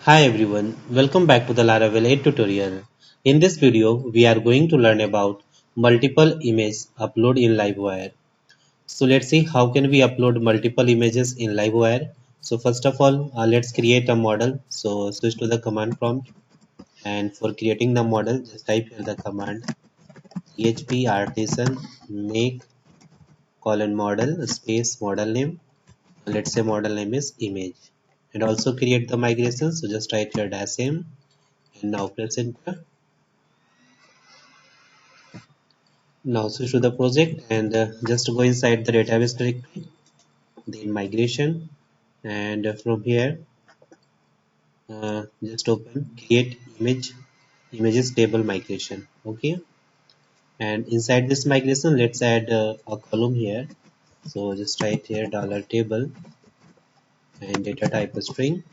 Hi everyone, welcome back to the Laravel 8 tutorial. In this video, we are going to learn about multiple image upload in Livewire. So let's see how can we upload multiple images in Livewire. So first of all, let's create a model. So switch to the command prompt, and for creating the model, just type here the command php artisan make colon model space model name. Let's say model name is image, and also create the migration. So just write here dash m and now press enter. Now switch to the project and just go inside the database directory, then migration, and from here just open create images table migration. Okay, and inside this migration, let's add a column here. So just write here dollar table and data type is string,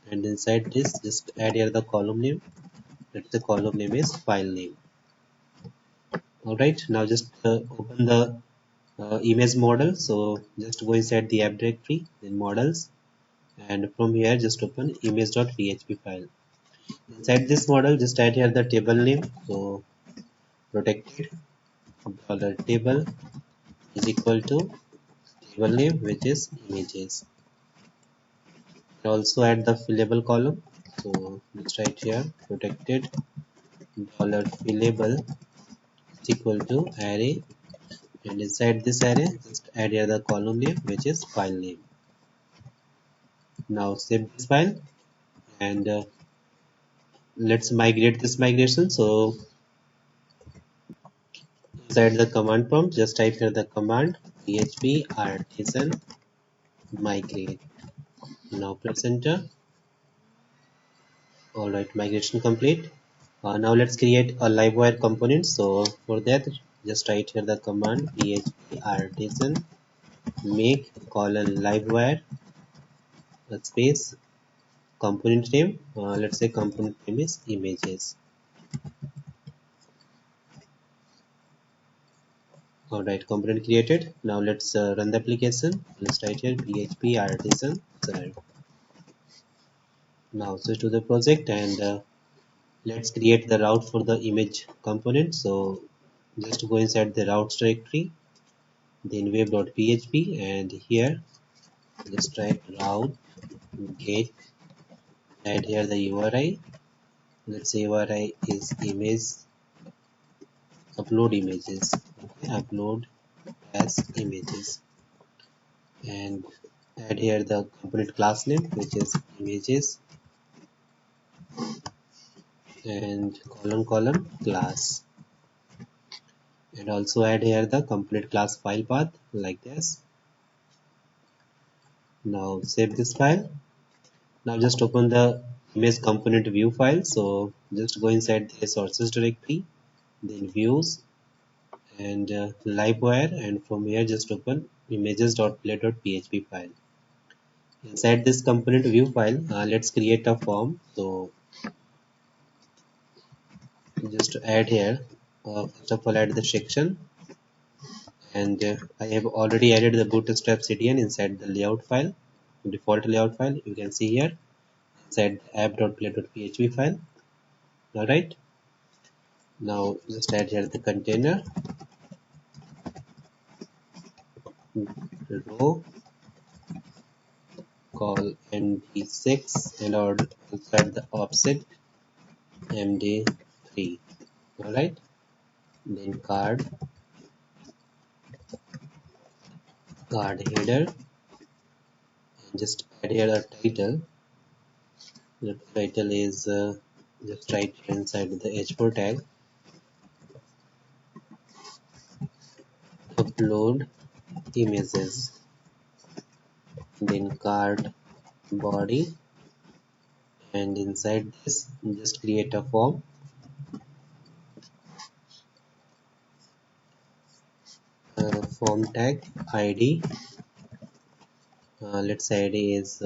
and inside this just add here the column name. Let's the column name is file name. Alright, now just open the image model. So just go inside the app directory, then models, and from here just open image.php file. Inside this model, just add here the table name. So protected dollar table is equal to table name, which is images. And also add the fillable column. So let's write here protected dollar fillable is equal to array, and inside this array just add here the column name, which is file name. Now save this file and let's migrate this migration. So inside the command prompt, just type here the command php artisan migrate. Now press enter. Alright, migration complete. Now let's create a livewire component. So for that, just write here the command php artisan make colon livewire space component name. Let's say component name is images. Alright, component created. Now let's run the application. Let's write here php artisan serve. Now switch to the project and let's create the route for the image component. So just go inside the routes directory, then web.php, and here just write route get, add here the URI. Let's say URI is image upload images. Okay, upload as images, and add here the component class name, which is images, and colon class, and also add here the complete class file path like this. Now save this file. Now just open the image component view file. So just go inside the sources directory, then views, and livewire, and from here just open images.play.php file. Inside this component view file, let's create a form. So just add here, first of all add the section, and I have already added the bootstrap CDN inside the layout file, default layout file. You can see here inside app.play.php file. Alright, now just add here the container row call md6 and also add the offset md3. Alright, then card header, and just add here a title. The title is just right inside the h4 tag upload images, then card body, and inside this just create a form. Form tag id, let's say id is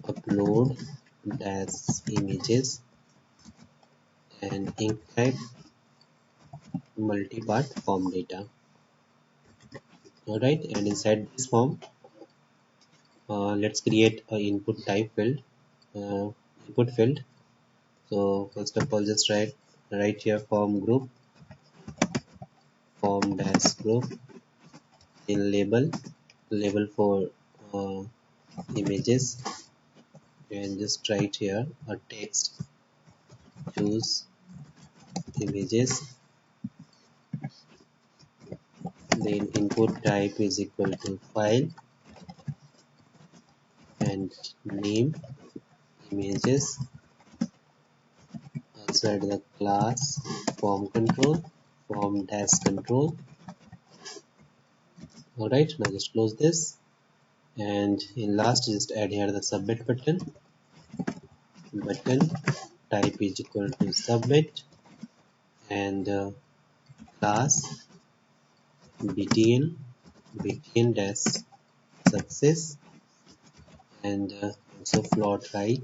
upload dash images, and ink type multi-part form data. Alright, and inside this form let's create a input type field. input field. So first of all, just write here form group, form dash group, in label for uh, images, and just write here a text, choose images, then input type is equal to file, and name images, outside the class form control, form dash control. Alright, now just close this, and in last just add here the submit button, type is equal to submit, and class btn dash success, and also float right.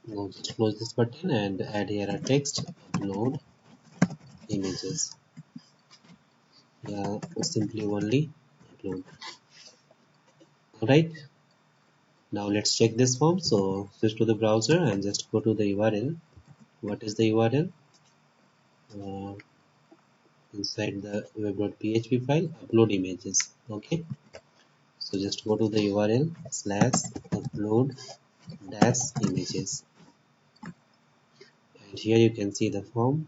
Now just close this button and add here a text, upload images. Yeah, simply only upload. Alright, now let's check this form. So switch to the browser and just go to the URL. What is the URL? Inside the web.php file, upload images. Okay, so just go to the URL /upload dash images, and here you can see the form.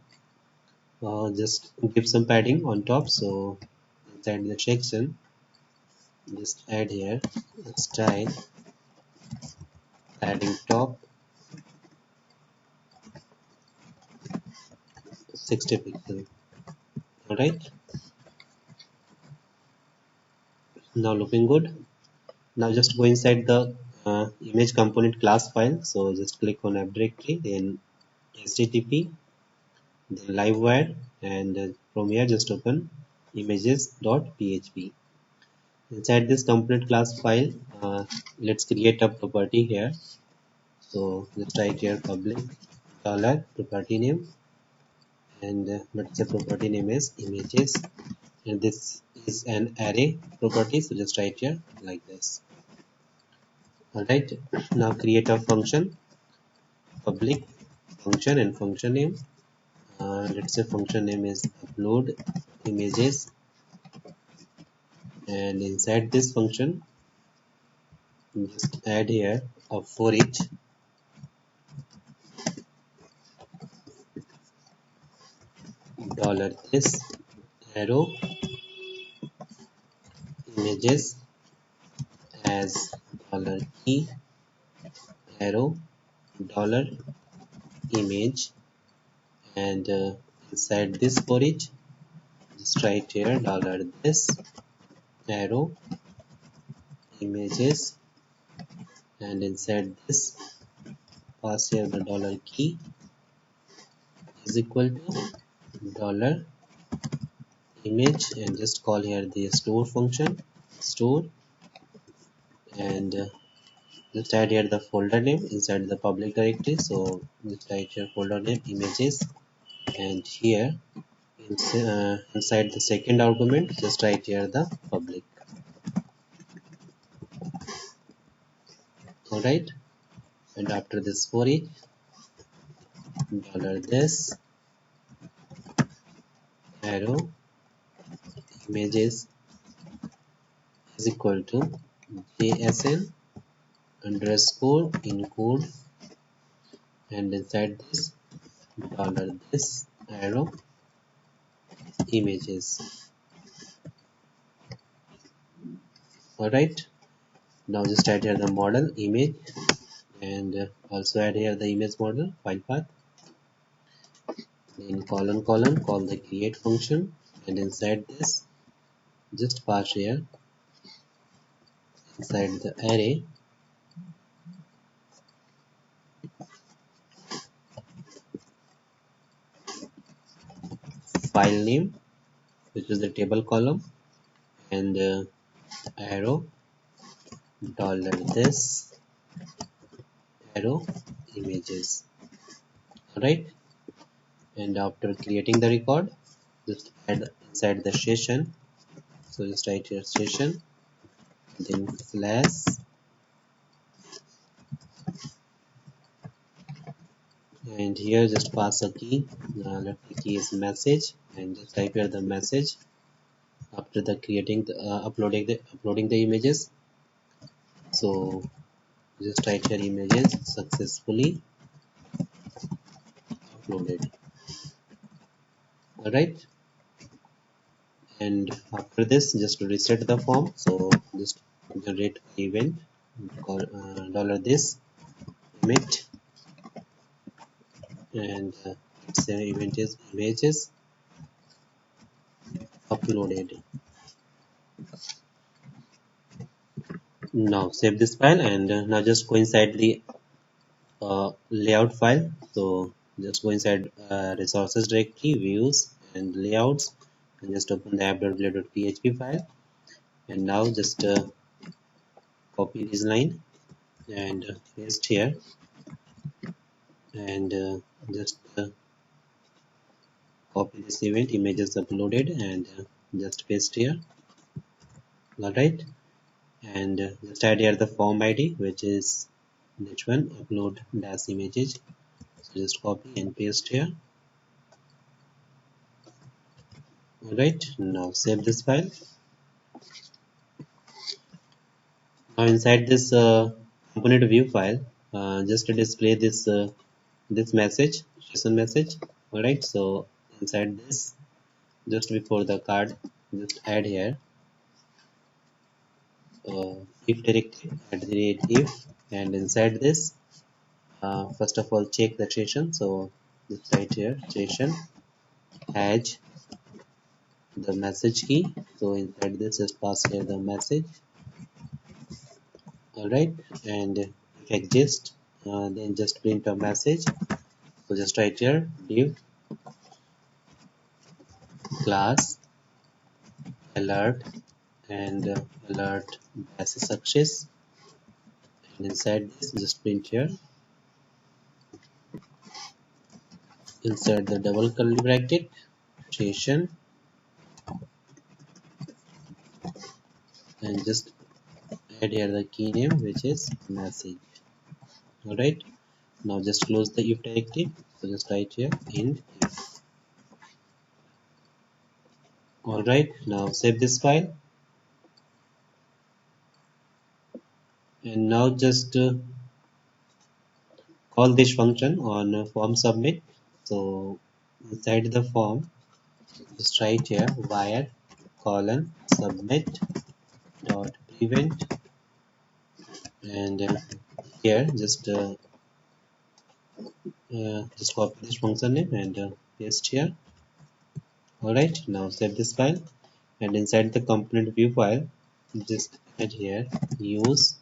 Just give some padding on top. So inside the section, just add here style padding top 60 pixel. Alright, now looking good. Now just go inside the image component class file. So just click on app directory, then http, then livewire, and from here just open images.php. Inside this component class file, let's create a property here. So let's write here public dollar property name, and let's say property name is images, and this is an array property, so just write here like this. Alright, now create a function, public function, and function name, let's say function name is upload images, and inside this function just add here a for each dollar this arrow images as dollar key arrow dollar image, and inside this for each just write here dollar this arrow images, and inside this pass here the dollar key is equal to dollar image, and just call here the store function store, and just add here the folder name inside the public directory. So just write here folder name images, and here inside the second argument just write here the public. Alright, and after this for each dollar this arrow images is equal to JSN underscore encode, and inside this dollar this arrow images. Alright, now just add here the model image, and also add here the image model file path, then colon call the create function, and inside this just pass here inside the array file name, which is the table column, and arrow dollar this arrow images. Alright, and after creating the record just add inside the session. So just write here session, then slash and here just pass a key. Let the key is message, and just type here the message after the creating the uploading the images. So just type here images successfully uploaded. All right, and after this just reset the form. So just generate event call dollar this emit, and its event is images uploaded. Now save this file, and now just go inside the layout file. So just go inside resources directory, views and layouts, and just open the app.blade.php file. And now just copy this line and paste here, and just copy this event images uploaded, and just paste here. All right, and just add here the form id, which is this one, upload dash images. So just copy and paste here. All right, now save this file. Now inside this component view file, just to display this message, JSON message. All right, so inside this, just before the card, just add here if directive at the rate if, and inside this, first of all check the session. So just write here session has the message key. So inside this, just pass here the message. All right, and if exist, then just print a message. So just write here div class alert, and alert as a success, and inside this just print here, inside the double curly bracket session, and just add here the key name, which is message. All right, now just close the if directive. So just write here int if. All right, now save this file, and now just call this function on form submit. So inside the form, just write here wire colon submit dot prevent, and here just copy this function name and paste here. All right, now save this file, and inside the component view file, just add here use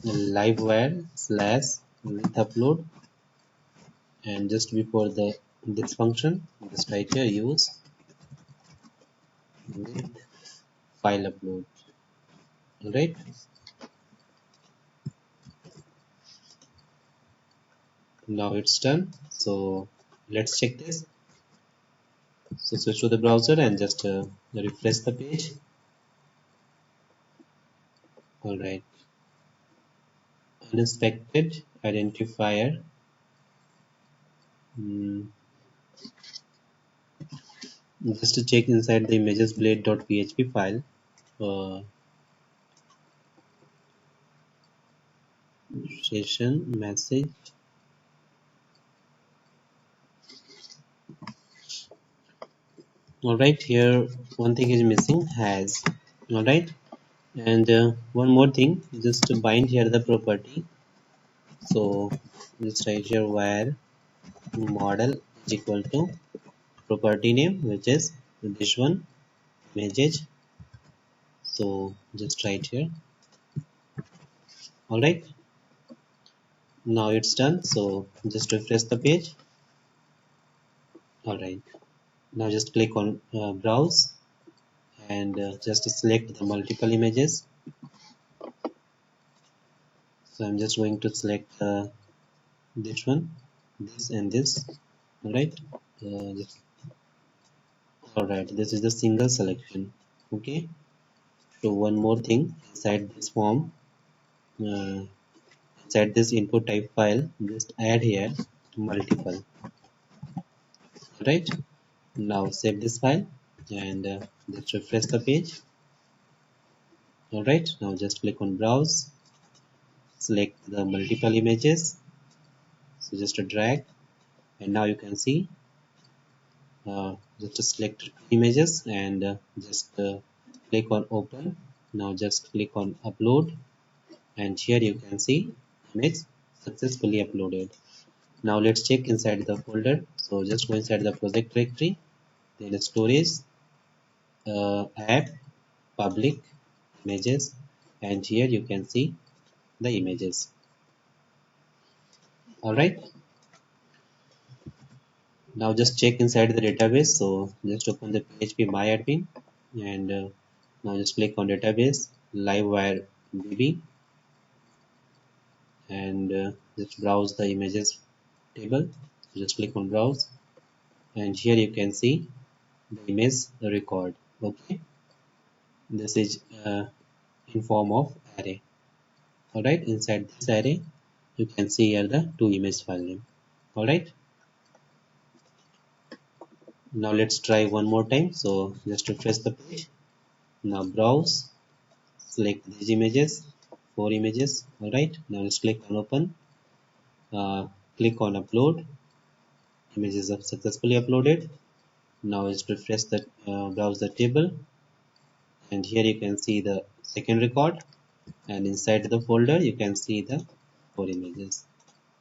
livewire slash with upload, and just before the this function, just write here use with file upload. All right, now it's done. So let's check this. So switch to the browser and just refresh the page. All right, uninspected identifier. Just to check inside the images blade.php file, uh, session message. All right, here one thing is missing, has. All right, and one more thing, just to bind here the property. So just write here where model is equal to property name, which is this one images. So just write here. All right, now it's done. So just refresh the page. All right, now just click on browse, and just select the multiple images. So I'm just going to select this one, this and this. All right, all right, this is the single selection. Okay, so one more thing, inside this form, inside this input type file, just add here multiple. Right, now save this file and just refresh the page. Alright, now just click on browse, select the multiple images, so just a drag, and now you can see just select images and just click on open. Now just click on upload, and here you can see image successfully uploaded. Now let's check inside the folder. So just go inside the project directory, then storage, app, public, images, and here you can see the images. Alright, now just check inside the database. So just open the PHP MyAdmin and now just click on database livewire DB and just browse the images table. So just click on browse and here you can see the image record. Okay, this is in form of array. Alright, inside this array you can see here the two image file name. Alright, now let's try one more time. So just refresh the page. Now browse, select these images, 4 images. Alright, now let's click on open, click on upload. Images are successfully uploaded. Now let's refresh the browse the table, and here you can see the second record, and inside the folder you can see the 4 images.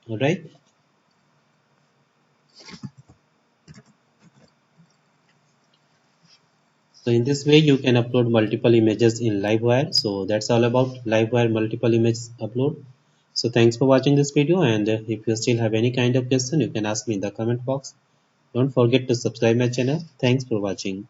Alright, so in this way you can upload multiple images in Livewire. So that's all about Livewire multiple image upload. So thanks for watching this video, and if you still have any kind of question you can ask me in the comment box. Don't forget to subscribe my channel. Thanks for watching.